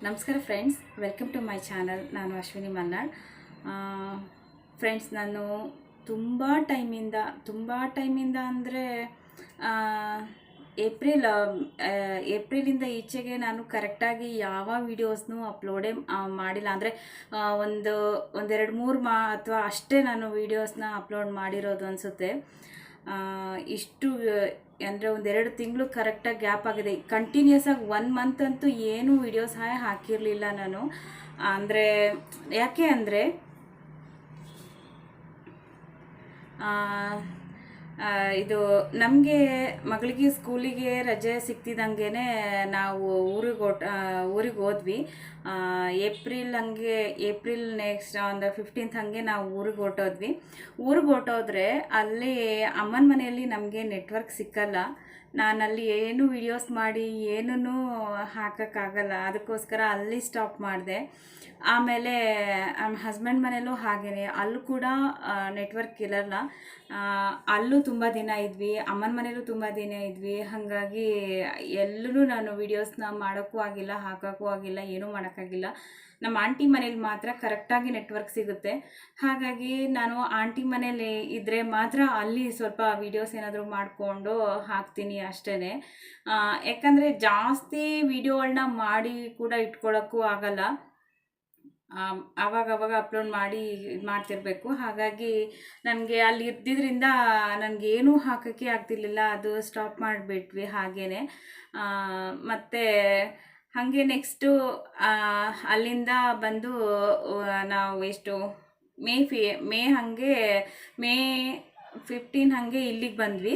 ನಮಸ್ಕಾರ friends, welcome to my channel. ನಾನು Ashwini Malnad. Friends, ನಾನು ತುಂಬ ಟೈಮಿಂದ ಅಂದರೆ ಏಪ್ರಿಲಿಂದ ಈಚೆಗೆ ನಾನು ಕರೆಕ್ಟಾಗಿ ಯಾವ ವೀಡಿಯೋಸ್ನೂ ಅಪ್ಲೋಡೇ ಮಾಡಿಲ್ಲ. ಅಂದರೆ ಒಂದೆರಡು ಮೂರು ಅಥವಾ ಅಷ್ಟೇ ನಾನು ವೀಡಿಯೋಸ್ನ ಅಪ್ಲೋಡ್ ಮಾಡಿರೋದು ಅನಿಸುತ್ತೆ. ಇಷ್ಟು ಅಂದರೆ ಒಂದೆರಡು ತಿಂಗಳು ಕರೆಕ್ಟಾಗಿ ಗ್ಯಾಪ್ ಆಗಿದೆ. ಕಂಟಿನ್ಯೂಸ್ ಆಗಿ 1 ಮಂತ್ ಅಂತೂ ಏನೂ ವೀಡಿಯೋಸ್ ಹಾಕಿರಲಿಲ್ಲ ನಾನು. ಅಂದರೆ ಯಾಕೆ ಅಂದರೆ ಇದು ನಮಗೆ ಮಗಳಿಗೆ ಸ್ಕೂಲಿಗೆ ರಜೆ ಸಿಕ್ತಿದ್ದಂಗೆ ನಾವು ಊರಿಗೆ ಹೋದ್ವಿ. ಏಪ್ರಿಲ್ ನೆಕ್ಸ್ಟ್ ಒಂದು 15th ಹಾಗೆ ನಾವು ಊರಿಗೆ ಹೊರಟೋದ್ರೆ ಅಲ್ಲಿ ಅಮ್ಮನ ಮನೆಯಲ್ಲಿ ನಮಗೆ ನೆಟ್ವರ್ಕ್ ಸಿಕ್ಕಲ್ಲ. ನಾನಲ್ಲಿ ಏನು ವೀಡಿಯೋಸ್ ಮಾಡಿ ಏನೂ ಹಾಕೋಕ್ಕಾಗಲ್ಲ. ಅದಕ್ಕೋಸ್ಕರ ಅಲ್ಲಿ ಸ್ಟಾಪ್ ಮಾಡಿದೆ. ಆಮೇಲೆ ಹಸ್ಬೆಂಡ್ ಮನೇಲೂ ಹಾಗೇ, ಅಲ್ಲೂ ಕೂಡ ನೆಟ್ವರ್ಕ್ ಇರಲ್ಲ. ಅಲ್ಲೂ ತುಂಬ ದಿನ ಇದ್ವಿ, ಅಮ್ಮನ ಮನೇಲೂ ತುಂಬ ದಿನ ಇದ್ವಿ. ಹಾಗಾಗಿ ಎಲ್ಲೂ ನಾನು ವೀಡಿಯೋಸ್ನ ಮಾಡೋಕ್ಕೂ ಆಗಿಲ್ಲ, ಹಾಕೋಕ್ಕೂ ಆಗಿಲ್ಲ, ಏನೂ ಮಾಡೋಕ್ಕಾಗಿಲ್ಲ. ನಮ್ಮ ಆಂಟಿ ಮನೇಲಿ ಮಾತ್ರ ಕರೆಕ್ಟಾಗಿ ನೆಟ್ವರ್ಕ್ ಸಿಗುತ್ತೆ. ಹಾಗಾಗಿ ನಾನು ಆಂಟಿ ಮನೇಲಿ ಇದ್ದರೆ ಮಾತ್ರ ಅಲ್ಲಿ ಸ್ವಲ್ಪ ವೀಡಿಯೋಸ್ ಏನಾದರೂ ಮಾಡಿಕೊಂಡು ಹಾಕ್ತೀನಿ ಅಷ್ಟೇ. ಯಾಕಂದರೆ ಜಾಸ್ತಿ ವೀಡಿಯೋಗಳನ್ನ ಮಾಡಿ ಕೂಡ ಇಟ್ಕೊಳ್ಳೋಕ್ಕೂ ಆಗಲ್ಲ. ಆವಾಗವಾಗ ಅಪ್ಲೋಡ್ ಮಾಡಿ ಇದು ಮಾಡ್ತಿರ್ಬೇಕು. ಹಾಗಾಗಿ ನನಗೆ ಅಲ್ಲಿ ಇದ್ದಿದ್ದರಿಂದ ನನಗೇನೂ ಹಾಕೋಕ್ಕೆ ಆಗ್ತಿರ್ಲಿಲ್ಲ. ಅದು ಸ್ಟಾಪ್ ಮಾಡಿಬಿಟ್ವಿ ಹಾಗೇ. ಮತ್ತು ಹಾಗೆ ನೆಕ್ಸ್ಟು ಅಲ್ಲಿಂದ ಬಂದು ನಾವು ಎಷ್ಟು ಮೇ 15 ಹಾಗೆ ಇಲ್ಲಿಗೆ ಬಂದ್ವಿ.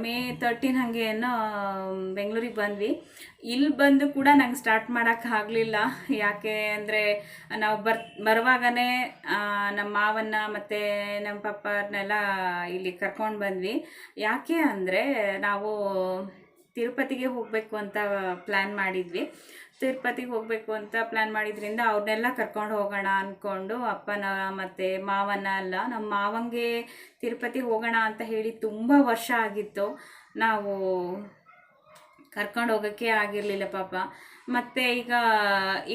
ಮೇ 13 ಹಾಗೆ ಏನೋ ಬೆಂಗಳೂರಿಗೆ ಬಂದ್ವಿ. ಇಲ್ಲಿ ಬಂದು ಕೂಡ ನಂಗೆ ಸ್ಟಾರ್ಟ್ ಮಾಡೋಕ್ಕಾಗಲಿಲ್ಲ. ಯಾಕೆ ಅಂದರೆ ನಾವು ಬರುವಾಗಲೇ ನಮ್ಮ ಮಾವನ್ನ ಮತ್ತು ನಮ್ಮ ಪಪ್ಪರನ್ನೆಲ್ಲ ಇಲ್ಲಿ ಕರ್ಕೊಂಡು ಬಂದ್ವಿ. ಯಾಕೆ ಅಂದರೆ ನಾವು ತಿರುಪತಿಗೆ ಹೋಗಬೇಕು ಅಂತ ಪ್ಲ್ಯಾನ್ ಮಾಡಿದ್ವಿ. ತಿರುಪತಿಗೆ ಹೋಗಬೇಕು ಅಂತ ಪ್ಲ್ಯಾನ್ ಮಾಡಿದ್ರಿಂದ ಅವ್ರನ್ನೆಲ್ಲ ಕರ್ಕೊಂಡು ಹೋಗೋಣ ಅಂದ್ಕೊಂಡು ಅಪ್ಪನ ಮತ್ತು ಮಾವನ ಎಲ್ಲ ನಮ್ಮ ಮಾವಂಗೆ ತಿರುಪತಿ ಹೋಗೋಣ ಅಂತ ಹೇಳಿ ತುಂಬ ವರ್ಷ ಆಗಿತ್ತು. ನಾವು ಕರ್ಕೊಂಡು ಹೋಗೋಕ್ಕೆ ಆಗಿರಲಿಲ್ಲ ಪಾಪ. ಮತ್ತು ಈಗ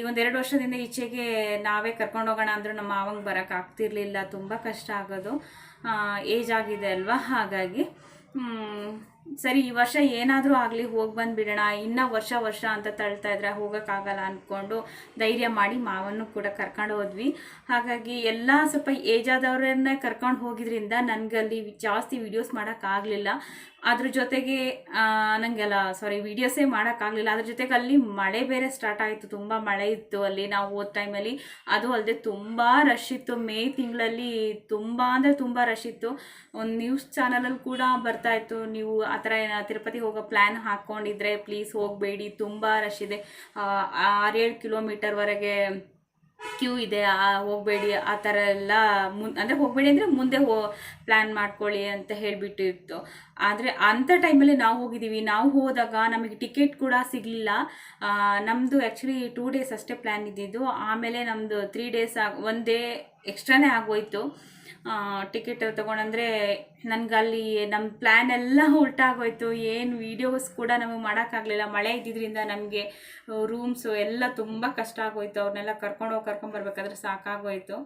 1-2 ವರ್ಷದಿಂದ ಈಚೆಗೆ ನಾವೇ ಕರ್ಕೊಂಡು ಹೋಗೋಣ ಅಂದರೂ ನಮ್ಮ ಮಾವಂಗೆ ಬರೋಕ್ಕಾಗ್ತಿರ್ಲಿಲ್ಲ. ತುಂಬ ಕಷ್ಟ ಆಗೋದು, ಏಜ್ ಆಗಿದೆ ಅಲ್ವಾ. ಹಾಗಾಗಿ ಸರಿ, ಈ ವರ್ಷ ಏನಾದರೂ ಆಗಲಿ ಹೋಗಿ ಬಂದುಬಿಡೋಣ, ಇನ್ನೂ ವರ್ಷ ಅಂತ ತಳ್ತಾ ಇದ್ರೆ ಹೋಗೋಕ್ಕಾಗಲ್ಲ ಅಂದ್ಕೊಂಡು ಧೈರ್ಯ ಮಾಡಿ ಮಾವನ್ನು ಕೂಡ ಕರ್ಕೊಂಡು ಹೋದ್ವಿ. ಹಾಗಾಗಿ ಎಲ್ಲ ಸ್ವಲ್ಪ ಏಜ್ ಆದವ್ರನ್ನೇ ಕರ್ಕೊಂಡು ಹೋಗಿದ್ರಿಂದ ನನಗಲ್ಲಿ ಜಾಸ್ತಿ ವೀಡಿಯೋಸ್ ಮಾಡೋಕ್ಕಾಗಲಿಲ್ಲ. ಅದ್ರ ಜೊತೆಗೆ ವೀಡಿಯೋಸೇ ಮಾಡೋಕ್ಕಾಗಲಿಲ್ಲ. ಅದ್ರ ಜೊತೆಗೆ ಅಲ್ಲಿ ಮಳೆ ಬೇರೆ ಸ್ಟಾರ್ಟ್ ಆಯಿತು, ತುಂಬ ಮಳೆ ಇತ್ತು ಅಲ್ಲಿ ನಾವು ಹೋದ ಟೈಮಲ್ಲಿ. ಅದು ಅಲ್ಲದೆ ತುಂಬ ರಶ್ ಇತ್ತು. ಮೇ ತಿಂಗಳಲ್ಲಿ ತುಂಬ ಅಂದರೆ ತುಂಬ ರಶ್ ಇತ್ತು. ಒಂದು ನ್ಯೂಸ್ ಚಾನಲಲ್ಲಿ ಕೂಡ ಬರ್ತಾಯಿತ್ತು, ನೀವು ಆ ಥರ ತಿರುಪತಿ ಹೋಗೋ ಪ್ಲ್ಯಾನ್ ಹಾಕ್ಕೊಂಡಿದ್ರೆ ಪ್ಲೀಸ್ ಹೋಗಬೇಡಿ, ತುಂಬ ರಶ್ ಇದೆ, 6-7 ಕಿಲೋಮೀಟರ್ವರೆಗೆ ಕ್ಯೂ ಇದೆ, ಹೋಗಬೇಡಿ, ಆ ಥರ ಎಲ್ಲ ಹೋಗಬೇಡಿ ಅಂದರೆ ಮುಂದೆ ಪ್ಲ್ಯಾನ್ ಮಾಡ್ಕೊಳ್ಳಿ ಅಂತ ಹೇಳಿಬಿಟ್ಟಿತ್ತು. ಆದರೆ ಅಂಥ ಟೈಮಲ್ಲಿ ನಾವು ಹೋಗಿದ್ದೀವಿ. ನಾವು ಹೋದಾಗ ನಮಗೆ ಟಿಕೆಟ್ ಕೂಡ ಸಿಗಲಿಲ್ಲ. ನಮ್ಮದು ಆ್ಯಕ್ಚುಲಿ 2 ಡೇಸ್ ಅಷ್ಟೇ ಪ್ಲ್ಯಾನ್ ಇದ್ದಿದ್ದು. ಆಮೇಲೆ ನಮ್ಮದು 3 ಡೇಸ್ 1 ಡೇ ಎಕ್ಸ್ಟ್ರಾನೇ ಆಗೋಯಿತು. ಟಿಕೆಟ್ ತೊಗೊಂಡಂದರೆ ನನಗಲ್ಲಿ ನಮ್ಮ ಪ್ಲ್ಯಾನ್ ಎಲ್ಲ ಉಲ್ಟಾಗೋಯ್ತು. ಏನು ವೀಡಿಯೋಸ್ ಕೂಡ ನಮಗೆ ಮಾಡೋಕ್ಕಾಗಲಿಲ್ಲ. ಮಳೆ ಇದ್ದಿದ್ದರಿಂದ ನಮಗೆ ರೂಮ್ಸು ಎಲ್ಲ ತುಂಬ ಕಷ್ಟ ಆಗೋಯ್ತು. ಅವ್ರನ್ನೆಲ್ಲ ಕರ್ಕೊಂಬರ್ಬೇಕಾದ್ರೆ ಸಾಕಾಗೋಯ್ತು.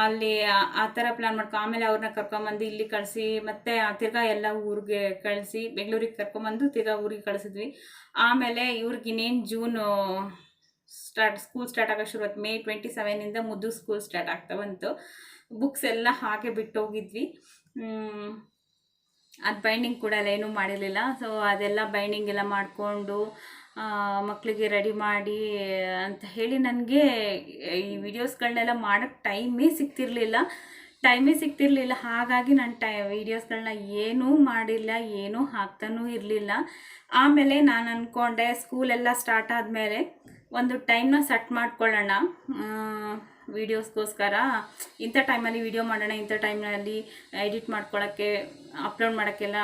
ಅಲ್ಲಿ ಆ ಥರ ಪ್ಲ್ಯಾನ್ ಆಮೇಲೆ ಅವ್ರನ್ನ ಕರ್ಕೊಂಬಂದು ಇಲ್ಲಿ ಕಳಿಸಿ, ಮತ್ತು ತಿರ್ಗಾ ಎಲ್ಲ ಊರಿಗೆ ಕಳಿಸಿ, ಬೆಂಗಳೂರಿಗೆ ಕರ್ಕೊಂಬಂದು ತಿರ್ಗಾ ಊರಿಗೆ ಕಳಿಸಿದ್ವಿ. ಆಮೇಲೆ ಇವ್ರಿಗೆ ಇನ್ನೇನು ಜೂನು ಸ್ಕೂಲ್ ಸ್ಟಾರ್ಟ್ ಆಗೋಕ್ಕೆ ಶುರುವಾಯ್ತು. ಮೇ 27ಇಂದ ಮುದ್ದು ಸ್ಕೂಲ್ ಸ್ಟಾರ್ಟ್ ಆಗ್ತಾ ಬಂತು. ಬುಕ್ಸ್ ಎಲ್ಲ ಹಾಗೆ ಬಿಟ್ಟೋಗಿದ್ವಿ. ಅದು ಬೈಂಡಿಂಗ್ ಕೂಡ ಏನೂ ಮಾಡಿರಲಿಲ್ಲ. ಸೊ ಅದೆಲ್ಲ ಬೈಂಡಿಂಗ್ ಎಲ್ಲ ಮಾಡಿಕೊಂಡು ಮಕ್ಕಳಿಗೆ ರೆಡಿ ಮಾಡಿ ಅಂತ ಹೇಳಿ ನನಗೆ ಈ ವಿಡಿಯೋಸ್ಗಳನ್ನೆಲ್ಲ ಮಾಡೋಕ್ಕೆ ಟೈಮೇ ಸಿಗ್ತಿರಲಿಲ್ಲ. ಹಾಗಾಗಿ ನಾನು ವೀಡಿಯೋಸ್ಗಳನ್ನ ಏನೂ ಮಾಡಿಲ್ಲ, ಏನೂ ಹಾಕ್ತಾನೂ ಇರಲಿಲ್ಲ. ಆಮೇಲೆ ನಾನು ಅಂದ್ಕೊಂಡೆ ಸ್ಕೂಲೆಲ್ಲ ಸ್ಟಾರ್ಟ್ ಆದಮೇಲೆ ಒಂದು ಟೈಮ್ನ ಸೆಟ್ ಮಾಡ್ಕೊಳ್ಳೋಣ ವೀಡಿಯೋಸ್ಗೋಸ್ಕರ. ಇಂಥ ಟೈಮಲ್ಲಿ ವೀಡಿಯೋ ಮಾಡೋಣ, ಇಂಥ ಟೈಮ್ನಲ್ಲಿ ಎಡಿಟ್ ಮಾಡ್ಕೊಳ್ಳೋಕ್ಕೆ, ಅಪ್ಲೋಡ್ ಮಾಡೋಕ್ಕೆಲ್ಲ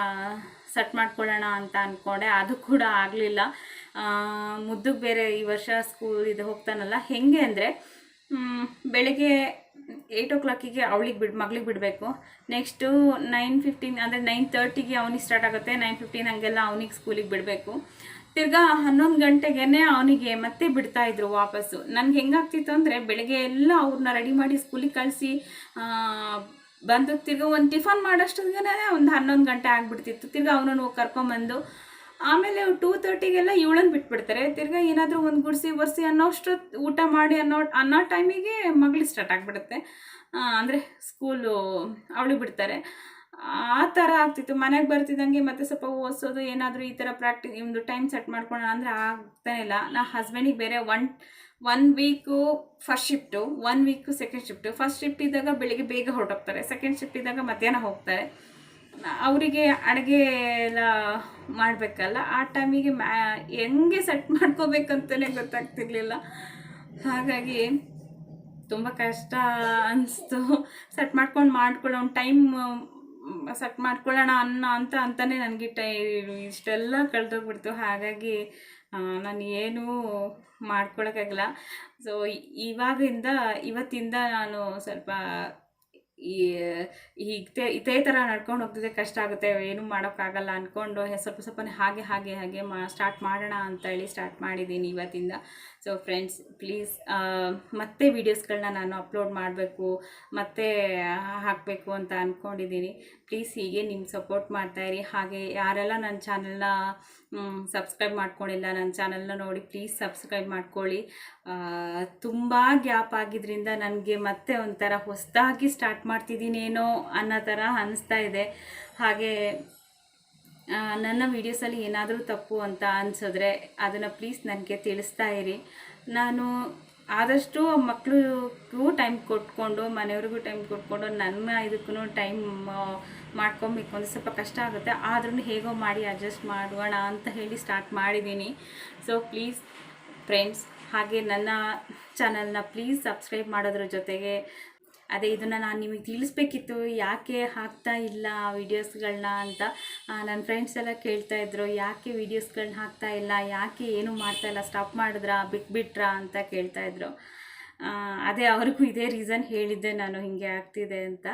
ಸೆಟ್ ಮಾಡ್ಕೊಳ್ಳೋಣ ಅಂತ ಅಂದ್ಕೊಂಡೆ. ಅದು ಕೂಡ ಆಗಲಿಲ್ಲ. ಮುದ್ದುಗೆ ಬೇರೆ ಈ ವರ್ಷ ಸ್ಕೂಲ್ ಹೋಗ್ತಾನಲ್ಲ. ಹೆಂಗೆ ಅಂದರೆ ಬೆಳಗ್ಗೆ 8 o'clock ಮಗಳಿಗೆ ಬಿಡಬೇಕು. ನೆಕ್ಸ್ಟು 9:15 ಅಂದರೆ 9:30ಗೆ ಅವನಿಗೆ ಸ್ಟಾರ್ಟ್ ಆಗುತ್ತೆ. 9:15 ಹಾಗೆಲ್ಲ ಅವನಿಗೆ ಸ್ಕೂಲಿಗೆ ಬಿಡಬೇಕು. ತಿರ್ಗಾ 11 ಗಂಟೆಗೇ ಅವನಿಗೆ ಮತ್ತೆ ಬಿಡ್ತಾಯಿದ್ರು ವಾಪಸ್ಸು. ನನಗೆ ಹೆಂಗಾಗ್ತಿತ್ತು ಅಂದರೆ ಬೆಳಗ್ಗೆ ಎಲ್ಲ ಅವ್ರನ್ನ ರೆಡಿ ಮಾಡಿ ಸ್ಕೂಲಿಗೆ ಕಳಿಸಿ ಬಂದು ತಿರ್ಗಾ ಒಂದು ಟಿಫನ್ ಮಾಡೋಷ್ಟೊತ್ತಿಗೆ ಒಂದು 11 ಗಂಟೆ ಆಗಿಬಿಡ್ತಿತ್ತು. ತಿರ್ಗಾ ಅವನನ್ನು ಹೋಗಿ ಕರ್ಕೊಂಬಂದು ಆಮೇಲೆ 2:30ಗೆಲ್ಲ ಇವಳನ್ನು ಬಿಟ್ಬಿಡ್ತಾರೆ. ತಿರ್ಗಾ ಏನಾದರೂ ಒಂದು ಗುಡಿಸಿ ಒರೆಸಿ ಅನ್ನೋಷ್ಟೊತ್ತು ಊಟ ಮಾಡಿ ಅನ್ನೋ ಟೈಮಿಗೆ ಮಗಳು ಸ್ಟಾರ್ಟ್ ಆಗಿಬಿಡುತ್ತೆ. ಅಂದರೆ ಸ್ಕೂಲು ಅವಳಿಗೆ ಬಿಡ್ತಾರೆ. ಆ ಥರ ಆಗ್ತಿತ್ತು. ಮನೆಗೆ ಬರ್ತಿದ್ದಂಗೆ ಮತ್ತೆ ಸ್ವಲ್ಪ ಓದಿಸೋದು ಏನಾದರೂ ಈ ಥರ ಒಂದು ಟೈಮ್ ಸೆಟ್ ಮಾಡ್ಕೊಳ್ಳೋಣ ಅಂದರೆ ಆಗ್ತಾನೆ ಇಲ್ಲ. ನಾ ಹಸ್ಬೆಂಡಿಗೆ ಬೇರೆ one week first shift, 1 week second shift. First shift ಇದ್ದಾಗ ಬೆಳಿಗ್ಗೆ ಬೇಗ ಹೊರಟೋಗ್ತಾರೆ, ಸೆಕೆಂಡ್ ಶಿಫ್ಟ್ ಇದ್ದಾಗ ಮಧ್ಯಾಹ್ನ ಹೋಗ್ತಾರೆ. ಅವರಿಗೆ ಅಡುಗೆ ಎಲ್ಲ ಮಾಡಬೇಕಲ್ಲ, ಆ ಟೈಮಿಗೆ ಹೆಂಗೆ ಸೆಟ್ ಮಾಡ್ಕೋಬೇಕಂತಲೇ ಗೊತ್ತಾಗ್ತಿರ್ಲಿಲ್ಲ. ಹಾಗಾಗಿ ತುಂಬ ಕಷ್ಟ ಅನಿಸ್ತು. ಸೆಟ್ ಮಾಡ್ಕೊಳ್ಳೋಣ ಟೈಮ್ ಸೆಟ್ ಮಾಡ್ಕೊಳ್ಳೋಣ ಅಂತಲೇ ನನಗೆ ಇಷ್ಟೆಲ್ಲ ಕಳೆದೋಗ್ಬಿಡ್ತು. ಹಾಗಾಗಿ ನಾನು ಏನೂ ಮಾಡ್ಕೊಳಕ್ಕಾಗಲ್ಲ. ಸೊ ಇವತ್ತಿಂದ ನಾನು ಸ್ವಲ್ಪ ಇದೇ ಥರ ನಡ್ಕೊಂಡು ಹೋಗ್ತಿದ್ದೆ. ಕಷ್ಟ ಆಗುತ್ತೆ, ಏನೂ ಮಾಡೋಕ್ಕಾಗಲ್ಲ ಅಂದ್ಕೊಂಡು ಸ್ವಲ್ಪ ಹಾಗೆ ಸ್ಟಾರ್ಟ್ ಮಾಡೋಣ ಅಂತೇಳಿ ಸ್ಟಾರ್ಟ್ ಮಾಡಿದ್ದೀನಿ ಇವತ್ತಿಂದ. ಸೊ ಫ್ರೆಂಡ್ಸ್, ಪ್ಲೀಸ್ ಮತ್ತೆ ವೀಡಿಯೋಸ್ಗಳನ್ನ ನಾನು ಅಪ್ಲೋಡ್ ಮಾಡಬೇಕು, ಮತ್ತೆ ಹಾಕಬೇಕು ಅಂತ ಅಂದ್ಕೊಂಡಿದ್ದೀನಿ. ಪ್ಲೀಸ್ ಹೀಗೆ ನಿಮ್ಮ ಸಪೋರ್ಟ್ ಮಾಡ್ತಾಯಿರಿ. ಹಾಗೆ ಯಾರೆಲ್ಲ ನನ್ನ ಚಾನಲ್ನ ಸಬ್ಸ್ಕ್ರೈಬ್ ಮಾಡ್ಕೊಂಡಿಲ್ಲ, ನನ್ನ ಚಾನಲ್ನ ನೋಡಿ ಪ್ಲೀಸ್ ಸಬ್ಸ್ಕ್ರೈಬ್ ಮಾಡ್ಕೊಳ್ಳಿ. ತುಂಬ ಗ್ಯಾಪ್ ಆಗಿದ್ದರಿಂದ ನನಗೆ ಮತ್ತೆ ಒಂಥರ ಹೊಸದಾಗಿ ಸ್ಟಾರ್ಟ್ ಮಾಡ್ತಿದ್ದೀನೇನೋ ಅನ್ನೋ ಥರ ಅನಿಸ್ತಾ ಇದೆ. ಹಾಗೆ ನನ್ನ ವೀಡಿಯೋಸಲ್ಲಿ ಏನಾದರೂ ತಪ್ಪು ಅಂತ ಅನಿಸಿದ್ರೆ ಅದನ್ನು ಪ್ಲೀಸ್ ನನಗೆ ತಿಳಿಸ್ತಾ ಇರಿ. ನಾನು ಆದಷ್ಟು ಮಕ್ಳಿಗೂ ಟೈಮ್ ಕೊಟ್ಕೊಂಡು, ಮನೆಯವ್ರಿಗೂ ಟೈಮ್ ಕೊಟ್ಕೊಂಡು, ನನ್ನ ಇದಕ್ಕೂ ಟೈಮ್ ಮಾಡ್ಕೊಬೇಕು ಅಂದರೆ ಸ್ವಲ್ಪ ಕಷ್ಟ ಆಗುತ್ತೆ. ಆದ್ರೂ ಹೇಗೋ ಮಾಡಿ ಅಡ್ಜಸ್ಟ್ ಮಾಡೋಣ ಅಂತ ಹೇಳಿ ಸ್ಟಾರ್ಟ್ ಮಾಡಿದ್ದೀನಿ. ಸೊ ಪ್ಲೀಸ್ ಫ್ರೆಂಡ್ಸ್, ಹಾಗೆ ನನ್ನ ಚಾನಲ್ನ ಪ್ಲೀಸ್ ಸಬ್ಸ್ಕ್ರೈಬ್ ಮಾಡೋದ್ರ ಜೊತೆಗೆ ಇದನ್ನು ನಾನು ನಿಮಗೆ ತಿಳಿಸ್ಬೇಕಿತ್ತು, ಯಾಕೆ ಹಾಕ್ತಾ ಇಲ್ಲ ವೀಡಿಯೋಸ್ಗಳನ್ನ ಅಂತ. ನನ್ನ ಫ್ರೆಂಡ್ಸ್ ಎಲ್ಲ ಕೇಳ್ತಾಯಿದ್ರು, ಯಾಕೆ ವೀಡಿಯೋಸ್ಗಳನ್ನ ಹಾಕ್ತಾ ಇಲ್ಲ, ಯಾಕೆ ಏನೂ ಮಾಡ್ತಾಯಿಲ್ಲ, ಸ್ಟಾಪ್ ಮಾಡಿದ್ರಾ, ಬಿಟ್ಬಿಟ್ರಾ ಅಂತ ಕೇಳ್ತಾಯಿದ್ರು. ಅವ್ರಿಗೂ ಇದೇ ರೀಸನ್ ಹೇಳಿದ್ದೆ ನಾನು, ಹೀಗೆ ಆಗ್ತಿದೆ ಅಂತ.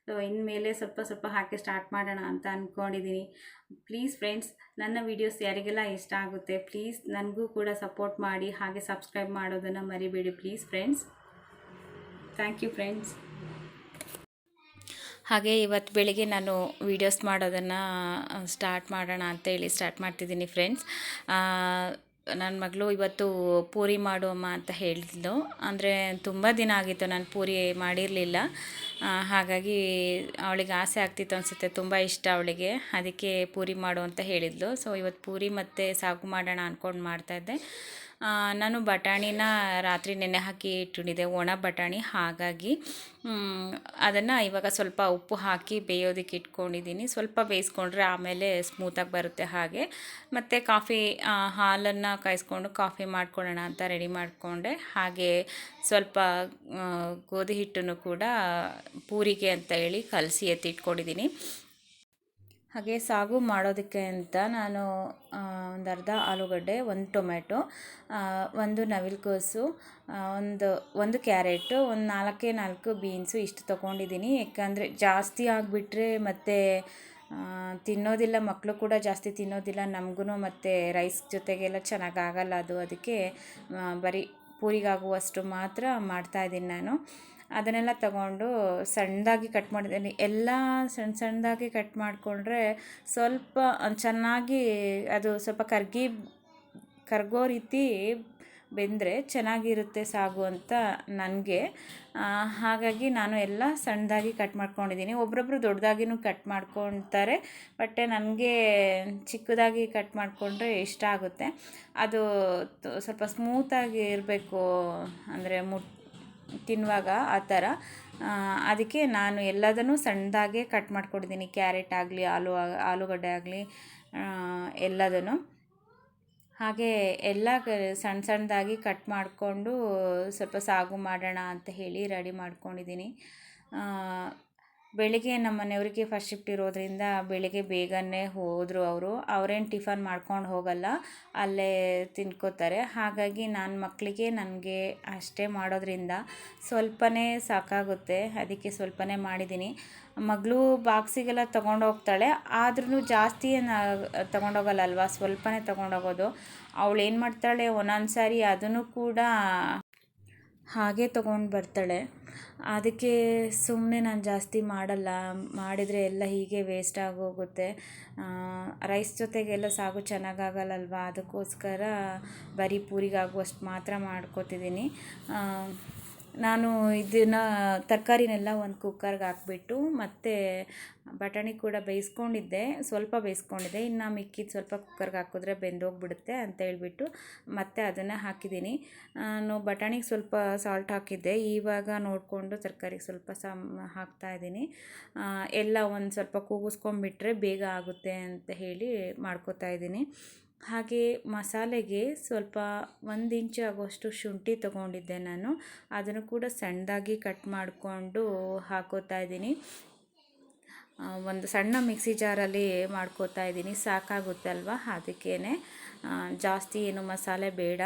ಸೊ ಇನ್ಮೇಲೆ ಸ್ವಲ್ಪ ಹಾಕಿ ಸ್ಟಾರ್ಟ್ ಮಾಡೋಣ ಅಂತ ಅಂದ್ಕೊಂಡಿದ್ದೀನಿ. ಪ್ಲೀಸ್ ಫ್ರೆಂಡ್ಸ್, ನನ್ನ ವೀಡಿಯೋಸ್ ಯಾರಿಗೆಲ್ಲ ಇಷ್ಟ ಆಗುತ್ತೆ ಪ್ಲೀಸ್ ನನಗೂ ಕೂಡ ಸಪೋರ್ಟ್ ಮಾಡಿ, ಹಾಗೆ ಸಬ್ಸ್ಕ್ರೈಬ್ ಮಾಡೋದನ್ನು ಮರಿಬೇಡಿ please friends. Thank you friends. ಹಾಗೆ ಇವತ್ತು ಬೆಳಿಗ್ಗೆ ನಾನು ವೀಡಿಯೋಸ್ ಮಾಡೋದನ್ನು ಸ್ಟಾರ್ಟ್ ಮಾಡೋಣ ಅಂತೇಳಿ ಸ್ಟಾರ್ಟ್ ಮಾಡ್ತಿದ್ದೀನಿ ಫ್ರೆಂಡ್ಸ್. ನನ್ನ ಮಗಳು ಇವತ್ತು ಪೂರಿ ಮಾಡು ಅಮ್ಮ ಅಂತ ಹೇಳಿದ್ಲು. ಅಂದರೆ ತುಂಬ ದಿನ ಆಗಿತ್ತು ನಾನು ಪೂರಿ ಮಾಡಿರಲಿಲ್ಲ. ಹಾಗಾಗಿ ಅವಳಿಗೆ ಆಸೆ ಆಗ್ತಿತ್ತು ಅನಿಸುತ್ತೆ, ತುಂಬ ಇಷ್ಟ ಅವಳಿಗೆ, ಅದಕ್ಕೆ ಪೂರಿ ಮಾಡು ಅಂತ ಹೇಳಿದ್ಲು. ಸೊ ಇವತ್ತು ಪೂರಿ ಮತ್ತು ಸಾಗು ಮಾಡೋಣ ಅಂದ್ಕೊಂಡು ಮಾಡ್ತಾಯಿದ್ದೆ. ನಾನು ಬಟಾಣಿನ ರಾತ್ರಿ ನೆನೆ ಹಾಕಿ ಇಟ್ಟಿದ್ದೆ, ಒಣ ಬಟಾಣಿ. ಹಾಗಾಗಿ ಅದನ್ನು ಇವಾಗ ಸ್ವಲ್ಪ ಉಪ್ಪು ಹಾಕಿ ಬೇಯೋದಕ್ಕೆ ಇಟ್ಕೊಂಡಿದ್ದೀನಿ. ಸ್ವಲ್ಪ ಬೇಯಿಸ್ಕೊಂಡ್ರೆ ಆಮೇಲೆ ಸ್ಮೂತಾಗಿ ಬರುತ್ತೆ. ಹಾಗೆ ಮತ್ತು ಹಾಲನ್ನು ಕಾಯಿಸ್ಕೊಂಡು ಕಾಫಿ ಮಾಡ್ಕೊಳ್ಳೋಣ ಅಂತ ರೆಡಿ ಮಾಡಿಕೊಂಡೆ. ಹಾಗೆ ಸ್ವಲ್ಪ ಗೋಧಿ ಹಿಟ್ಟನ್ನು ಕೂಡ ಪೂರಿಗೆ ಅಂತ ಹೇಳಿ ಕಲಸಿ ಎತ್ತಿಟ್ಕೊಂಡಿದ್ದೀನಿ. ಹಾಗೆ ಸಾಗು ಮಾಡೋದಕ್ಕೆ ಅಂತ ನಾನು ಒಂದು ಅರ್ಧ ಆಲೂಗಡ್ಡೆ, 1 ಟೊಮೆಟೊ, 1 ನವಿಲುಕೋಸು, ಒಂದು ಕ್ಯಾರೆಟು, ಒಂದು 4 ಬೀನ್ಸು ಇಷ್ಟು ತೊಗೊಂಡಿದ್ದೀನಿ. ಯಾಕಂದರೆ ಜಾಸ್ತಿ ಆಗಿಬಿಟ್ರೆ ಮತ್ತು ತಿನ್ನೋದಿಲ್ಲ, ಮಕ್ಕಳು ಕೂಡ ಜಾಸ್ತಿ ತಿನ್ನೋದಿಲ್ಲ, ನಮಗೂ ಮತ್ತು ರೈಸ್ ಜೊತೆಗೆಲ್ಲ ಚೆನ್ನಾಗಾಗಲ್ಲ ಅದು. ಅದಕ್ಕೆ ಬರೀ ಪೂರಿಗಾಗುವಷ್ಟು ಮಾತ್ರ ಮಾಡ್ತಾಯಿದ್ದೀನಿ ನಾನು. ಅದನ್ನೆಲ್ಲ ತಗೊಂಡು ಸಣ್ಣದಾಗಿ ಕಟ್ ಮಾಡಿದ್ದೀನಿ. ಎಲ್ಲ ಸಣ್ಣದಾಗಿ ಕಟ್ ಮಾಡಿಕೊಂಡ್ರೆ ಸ್ವಲ್ಪ ಚೆನ್ನಾಗಿ ಅದು ಸ್ವಲ್ಪ ಕರಗೋ ರೀತಿ ಬೆಂದರೆ ಚೆನ್ನಾಗಿರುತ್ತೆ ಸಾಗು ಅಂತ ನನಗೆ. ಹಾಗಾಗಿ ನಾನು ಎಲ್ಲ ಸಣ್ಣದಾಗಿ ಕಟ್ ಮಾಡ್ಕೊಂಡಿದ್ದೀನಿ. ಒಬ್ಬೊಬ್ಬರು ದೊಡ್ಡದಾಗಿನೂ ಕಟ್ ಮಾಡ್ಕೊತಾರೆ, ಬಟ್ ನನಗೆ ಚಿಕ್ಕದಾಗಿ ಕಟ್ ಮಾಡಿಕೊಂಡ್ರೆ ಇಷ್ಟ ಆಗುತ್ತೆ. ಅದು ಸ್ವಲ್ಪ ಸ್ಮೂತಾಗಿ ಇರಬೇಕು, ಅಂದರೆ ತಿನ್ನುವಾಗ ಆ ಥರ. ಅದಕ್ಕೆ ನಾನು ಎಲ್ಲದನ್ನು ಸಣ್ಣದಾಗೆ ಕಟ್ ಮಾಡ್ಕೊಂಡಿದ್ದೀನಿ. ಕ್ಯಾರೆಟ್ ಆಗಲಿ, ಆಲೂಗಡ್ಡೆ ಆಗಲಿ, ಎಲ್ಲದನ್ನು ಹಾಗೆ ಎಲ್ಲ ಸಣ್ಣದಾಗಿ ಕಟ್ ಮಾಡಿಕೊಂಡು ಸ್ವಲ್ಪ ಸಾಗು ಮಾಡೋಣ ಅಂತ ಹೇಳಿ ರೆಡಿ ಮಾಡ್ಕೊಂಡಿದ್ದೀನಿ. ಬೆಳಿಗ್ಗೆ ನಮ್ಮ ಮನೆಯವರಿಗೆ ಫಸ್ಟ್ ಶಿಫ್ಟ್ ಇರೋದ್ರಿಂದ ಬೆಳಿಗ್ಗೆ ಬೇಗನೆ ಹೋದರು ಅವರೇನು ಟಿಫನ್ ಮಾಡ್ಕೊಂಡು ಹೋಗಲ್ಲ, ಅಲ್ಲೇ ತಿನ್ಕೋತಾರೆ. ಹಾಗಾಗಿ ನಾನು ಮಕ್ಕಳಿಗೆ ನನಗೆ ಅಷ್ಟೇ ಮಾಡೋದ್ರಿಂದ ಸ್ವಲ್ಪನೇ ಸಾಕಾಗುತ್ತೆ, ಅದಕ್ಕೆ ಸ್ವಲ್ಪನೇ ಮಾಡಿದ್ದೀನಿ. ಮಗಳು ಬಾಕ್ಸಿಗೆಲ್ಲ ತೊಗೊಂಡೋಗ್ತಾಳೆ, ಆದ್ರೂ ಜಾಸ್ತಿ ತೊಗೊಂಡೋಗಲ್ಲ, ಸ್ವಲ್ಪನೇ ತೊಗೊಂಡೋಗೋದು. ಅವಳು ಏನು ಮಾಡ್ತಾಳೆ, ಒಂದೊಂದು ಸಾರಿ ಅದನ್ನು ಕೂಡ ಹಾಗೆ ತೊಗೊಂಡು ಬರ್ತಾಳೆ. ಅದಕ್ಕೆ ಸುಮ್ಮನೆ ನಾನು ಜಾಸ್ತಿ ಮಾಡಲ್ಲ, ಮಾಡಿದರೆ ಎಲ್ಲ ಹೀಗೆ ವೇಸ್ಟ್ ಆಗೋಗುತ್ತೆ. ರೈಸ್ ಜೊತೆಗೆಲ್ಲ ಸಾಗು ಚೆನ್ನಾಗಾಗಲ್ಲಲ್ವ, ಅದಕ್ಕೋಸ್ಕರ ಬರೀ ಪೂರಿಗಾಗುವಷ್ಟು ಮಾತ್ರ ಮಾಡ್ಕೋತಿದ್ದೀನಿ. ನಾನು ಇದನ್ನು ತರಕಾರಿನೆಲ್ಲ ಒಂದು ಕುಕ್ಕರ್ಗೆ ಹಾಕ್ಬಿಟ್ಟು ಮತ್ತು ಬಟಾಣಿ ಕೂಡ ಸ್ವಲ್ಪ ಬೇಯಿಸ್ಕೊಂಡಿದ್ದೆ. ಇನ್ನು ಮಿಕ್ಕಿದ್ದು ಸ್ವಲ್ಪ ಕುಕ್ಕರ್ಗೆ ಹಾಕಿದ್ರೆ ಬೆಂದೋಗ್ಬಿಡುತ್ತೆ ಅಂತ ಹೇಳ್ಬಿಟ್ಟು ಮತ್ತೆ ಅದನ್ನು ಹಾಕಿದ್ದೀನಿ. ನಾನು ಬಟಾಣಿಗೆ ಸ್ವಲ್ಪ ಸಾಲ್ಟ್ ಹಾಕಿದ್ದೆ, ಇವಾಗ ನೋಡಿಕೊಂಡು ತರಕಾರಿಗೆ ಸ್ವಲ್ಪ ಹಾಕ್ತಾಯಿದ್ದೀನಿ. ಎಲ್ಲ ಒಂದು ಸ್ವಲ್ಪ ಕೂಗಿಸ್ಕೊಂಡ್ಬಿಟ್ರೆ ಬೇಗ ಆಗುತ್ತೆ ಅಂತ ಹೇಳಿ ಮಾಡ್ಕೋತಾ ಇದ್ದೀನಿ. ಹಾಗೆ ಮಸಾಲೆಗೆ ಸ್ವಲ್ಪ 1 ಇಂಚು ಆಗೋಷ್ಟು ಶುಂಠಿ ತೊಗೊಂಡಿದ್ದೆ ನಾನು, ಅದನ್ನು ಕೂಡ ಸಣ್ಣದಾಗಿ ಕಟ್ ಮಾಡಿಕೊಂಡು ಹಾಕೋತಾ ಇದ್ದೀನಿ. ಒಂದು ಸಣ್ಣ ಮಿಕ್ಸಿ ಜಾರಲ್ಲಿ ಮಾಡ್ಕೋತಾ ಇದ್ದೀನಿ, ಸಾಕಾಗುತ್ತೆ ಅಲ್ವಾ, ಅದಕ್ಕೇ ಜಾಸ್ತಿ ಏನು ಮಸಾಲೆ ಬೇಡ.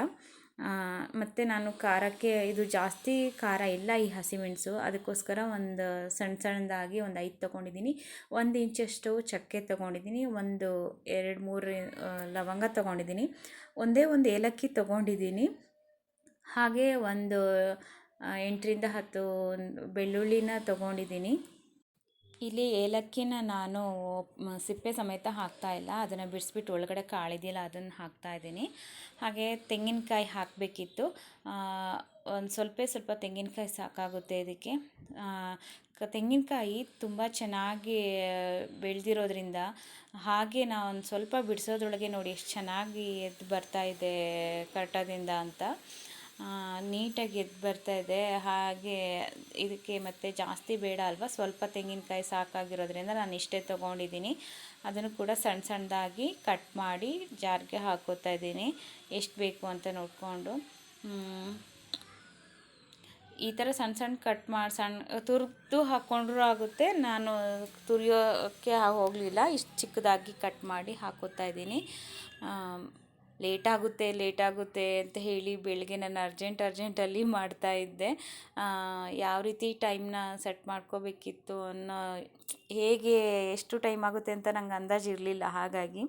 ಮತ್ತು ನಾನು ಖಾರಕ್ಕೆ ಇದು ಜಾಸ್ತಿ ಖಾರ ಇಲ್ಲ ಈ ಹಸಿಮೆಣಸು, ಅದಕ್ಕೋಸ್ಕರ ಒಂದು ಸಣ್ಣದಾಗಿ ಒಂದು 5 ತೊಗೊಂಡಿದ್ದೀನಿ. 1 ಇಂಚಷ್ಟು ಚಕ್ಕೆ ತೊಗೊಂಡಿದ್ದೀನಿ, 2-3 ಲವಂಗ ತೊಗೊಂಡಿದ್ದೀನಿ, ಒಂದೇ ಒಂದು ಏಲಕ್ಕಿ ತೊಗೊಂಡಿದ್ದೀನಿ. ಹಾಗೆ ಒಂದು 8-10 ಬೆಳ್ಳುಳ್ಳಿನ ತೊಗೊಂಡಿದ್ದೀನಿ. ಇಲ್ಲಿ ಏಲಕ್ಕಿನ ನಾನು ಸಿಪ್ಪೆ ಸಮೇತ ಹಾಕ್ತಾಯಿಲ್ಲ, ಅದನ್ನು ಬಿಡಿಸ್ಬಿಟ್ಟು ಒಳಗಡೆ ಕಾಳಿದೆಯಲ್ಲ ಅದನ್ನು ಹಾಕ್ತಾಯಿದ್ದೀನಿ. ಹಾಗೆ ತೆಂಗಿನಕಾಯಿ ಹಾಕಬೇಕಿತ್ತು, ಒಂದು ಸ್ವಲ್ಪ ತೆಂಗಿನಕಾಯಿ ಸಾಕಾಗುತ್ತೆ ಇದಕ್ಕೆ. ತೆಂಗಿನಕಾಯಿ ತುಂಬ ಚೆನ್ನಾಗಿ ಬೆಳೆದಿರೋದ್ರಿಂದ, ಹಾಗೆ ನಾನು ಒಂದು ಸ್ವಲ್ಪ ಬಿಡಿಸೋದ್ರೊಳಗೆ ನೋಡಿ ಎಷ್ಟು ಚೆನ್ನಾಗಿ ಎದ್ದು ಬರ್ತಾಯಿದೆ ಕಟಾದಿಂದ ಅಂತ, ನೀಟಾಗಿ ಎದ್ದು ಬರ್ತಾಯಿದೆ. ಹಾಗೆ ಇದಕ್ಕೆ ಮತ್ತೆ ಜಾಸ್ತಿ ಬೇಡ ಅಲ್ವಾ, ಸ್ವಲ್ಪ ತೆಂಗಿನಕಾಯಿ ಸಾಕಾಗಿರೋದ್ರಿಂದ ನಾನು ಇಷ್ಟೇ ತೊಗೊಂಡಿದ್ದೀನಿ. ಅದನ್ನು ಕೂಡ ಸಣ್ಣದಾಗಿ ಕಟ್ ಮಾಡಿ ಜಾರ್ಗೆ ಹಾಕೋತಾ ಇದ್ದೀನಿ, ಎಷ್ಟು ಬೇಕು ಅಂತ ನೋಡಿಕೊಂಡು. ಈ ಥರ ಸಣ್ಣ ಕಟ್ ಮಾಡಿ ತುರಿದು ಹಾಕ್ಕೊಂಡ್ರೂ ಆಗುತ್ತೆ, ನಾನು ತುರಿಯೋಕ್ಕೆ ಹೋಗಲಿಲ್ಲ, ಇಷ್ಟು ಚಿಕ್ಕದಾಗಿ ಕಟ್ ಮಾಡಿ ಹಾಕೋತಾ ಇದ್ದೀನಿ. ಲೇಟಾಗುತ್ತೆ ಅಂತ ಹೇಳಿ ಬೆಳಗ್ಗೆ ನಾನು ಅರ್ಜೆಂಟಲ್ಲಿ ಮಾಡ್ತಾಯಿದ್ದೆ. ಯಾವ ರೀತಿ ಟೈಮ್ನ ಸೆಟ್ ಮಾಡ್ಕೋಬೇಕಿತ್ತು ಹೇಗೆ ಎಷ್ಟು ಟೈಮ್ ಆಗುತ್ತೆ ಅಂತ ನಂಗೆ ಅಂದಾಜು ಇರಲಿಲ್ಲ. ಹಾಗಾಗಿ